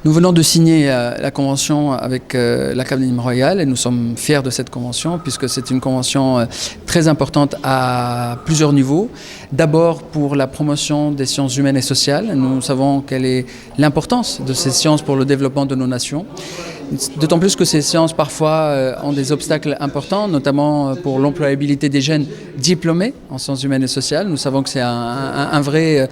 Nous venons de signer la convention avec l'Académie royale et nous sommes fiers de cette convention puisque c'est une convention très importante à plusieurs niveaux. D'abord pour la promotion des sciences humaines et sociales. Nous savons quelle est l'importance de ces sciences pour le développement de nos nations. D'autant plus que ces sciences parfois ont des obstacles importants, notamment pour l'employabilité des jeunes diplômés en sciences humaines et sociales. Nous savons que c'est un vrai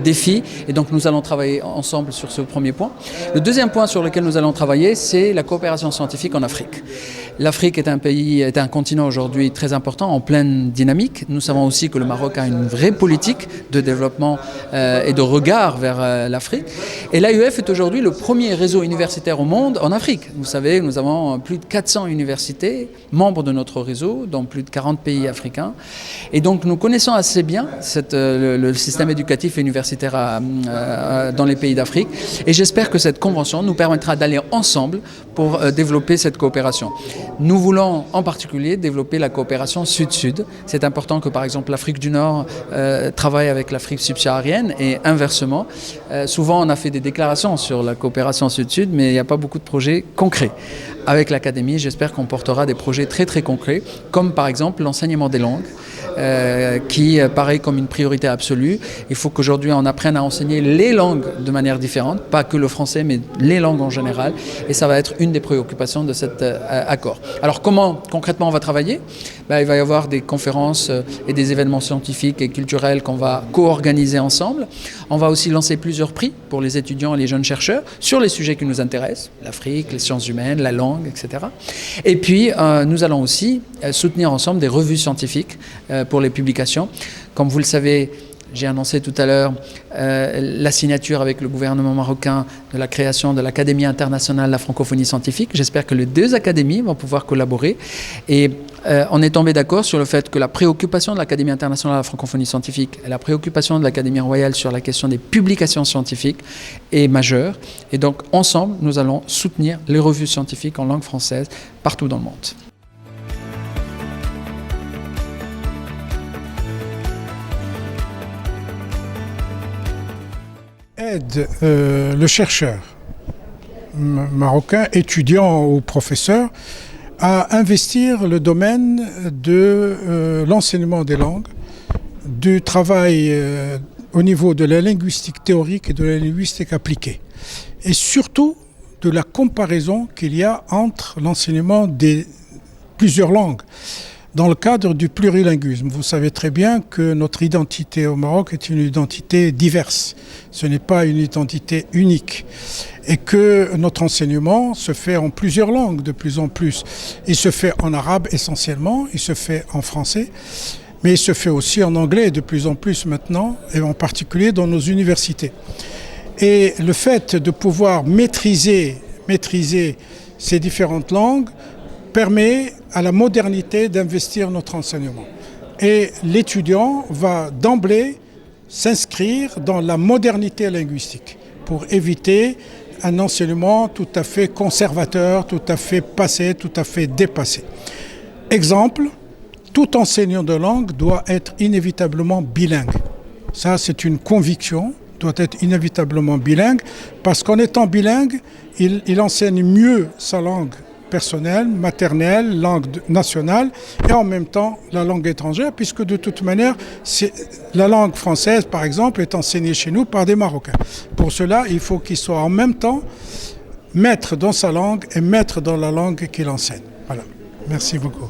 défi et donc nous allons travailler ensemble sur ce premier point. Le deuxième point sur lequel nous allons travailler, c'est la coopération scientifique en Afrique. L'Afrique est un continent aujourd'hui très important, en pleine dynamique. Nous savons aussi que le Maroc a une vraie politique de développement et de regard vers l'Afrique. Et l'AUF est aujourd'hui le premier réseau universitaire au monde en Afrique. Vous savez, nous avons plus de 400 universités, membres de notre réseau, dans plus de 40 pays africains. Et donc nous connaissons assez bien le système éducatif et universitaire dans les pays d'Afrique. Et j'espère que cette convention nous permettra d'aller ensemble pour développer cette coopération. Nous voulons en particulier développer la coopération sud-sud. C'est important que par exemple l'Afrique du Nord travaille avec l'Afrique subsaharienne et inversement. Souvent on a fait des déclarations sur la coopération sud-sud, mais il n'y a pas beaucoup de projets concrets. Avec l'Académie, j'espère qu'on portera des projets très très concrets, comme par exemple l'enseignement des langues, qui paraît comme une priorité absolue. Il faut qu'aujourd'hui on apprenne à enseigner les langues de manière différente, pas que le français, mais les langues en général. Et ça va être une des préoccupations de cet accord. Alors comment concrètement on va travailler ? Il va y avoir des conférences et des événements scientifiques et culturels qu'on va co-organiser ensemble. On va aussi lancer plusieurs prix pour les étudiants et les jeunes chercheurs sur les sujets qui nous intéressent, l'Afrique, les sciences humaines, la langue, etc. Et puis nous allons aussi soutenir ensemble des revues scientifiques pour les publications. Comme vous le savez, j'ai annoncé tout à l'heure la signature avec le gouvernement marocain de la création de l'Académie internationale de la francophonie scientifique. J'espère que les deux académies vont pouvoir collaborer. Et on est tombé d'accord sur le fait que la préoccupation de l'Académie internationale de la francophonie scientifique et la préoccupation de l'Académie royale sur la question des publications scientifiques est majeure. Et donc, ensemble, nous allons soutenir les revues scientifiques en langue française partout dans le monde. Aide le chercheur marocain, étudiant ou professeur, à investir le domaine de l'enseignement des langues, du travail au niveau de la linguistique théorique et de la linguistique appliquée, et surtout de la comparaison qu'il y a entre l'enseignement des plusieurs langues. Dans le cadre du plurilinguisme, vous savez très bien que notre identité au Maroc est une identité diverse. Ce n'est pas une identité unique. Et que notre enseignement se fait en plusieurs langues de plus en plus. Il se fait en arabe essentiellement, il se fait en français, mais il se fait aussi en anglais de plus en plus maintenant, et en particulier dans nos universités. Et le fait de pouvoir maîtriser ces différentes langues permet à la modernité d'investir notre enseignement. Et l'étudiant va d'emblée s'inscrire dans la modernité linguistique pour éviter un enseignement tout à fait conservateur, tout à fait passé, tout à fait dépassé. Exemple, tout enseignant de langue doit être inévitablement bilingue. Ça, c'est une conviction, doit être inévitablement bilingue, parce qu'en étant bilingue, il enseigne mieux sa langue personnelle, maternelle, langue nationale et en même temps la langue étrangère, puisque de toute manière, la langue française, par exemple, est enseignée chez nous par des Marocains. Pour cela, il faut qu'il soit en même temps maître dans sa langue et maître dans la langue qu'il enseigne. Voilà. Merci beaucoup.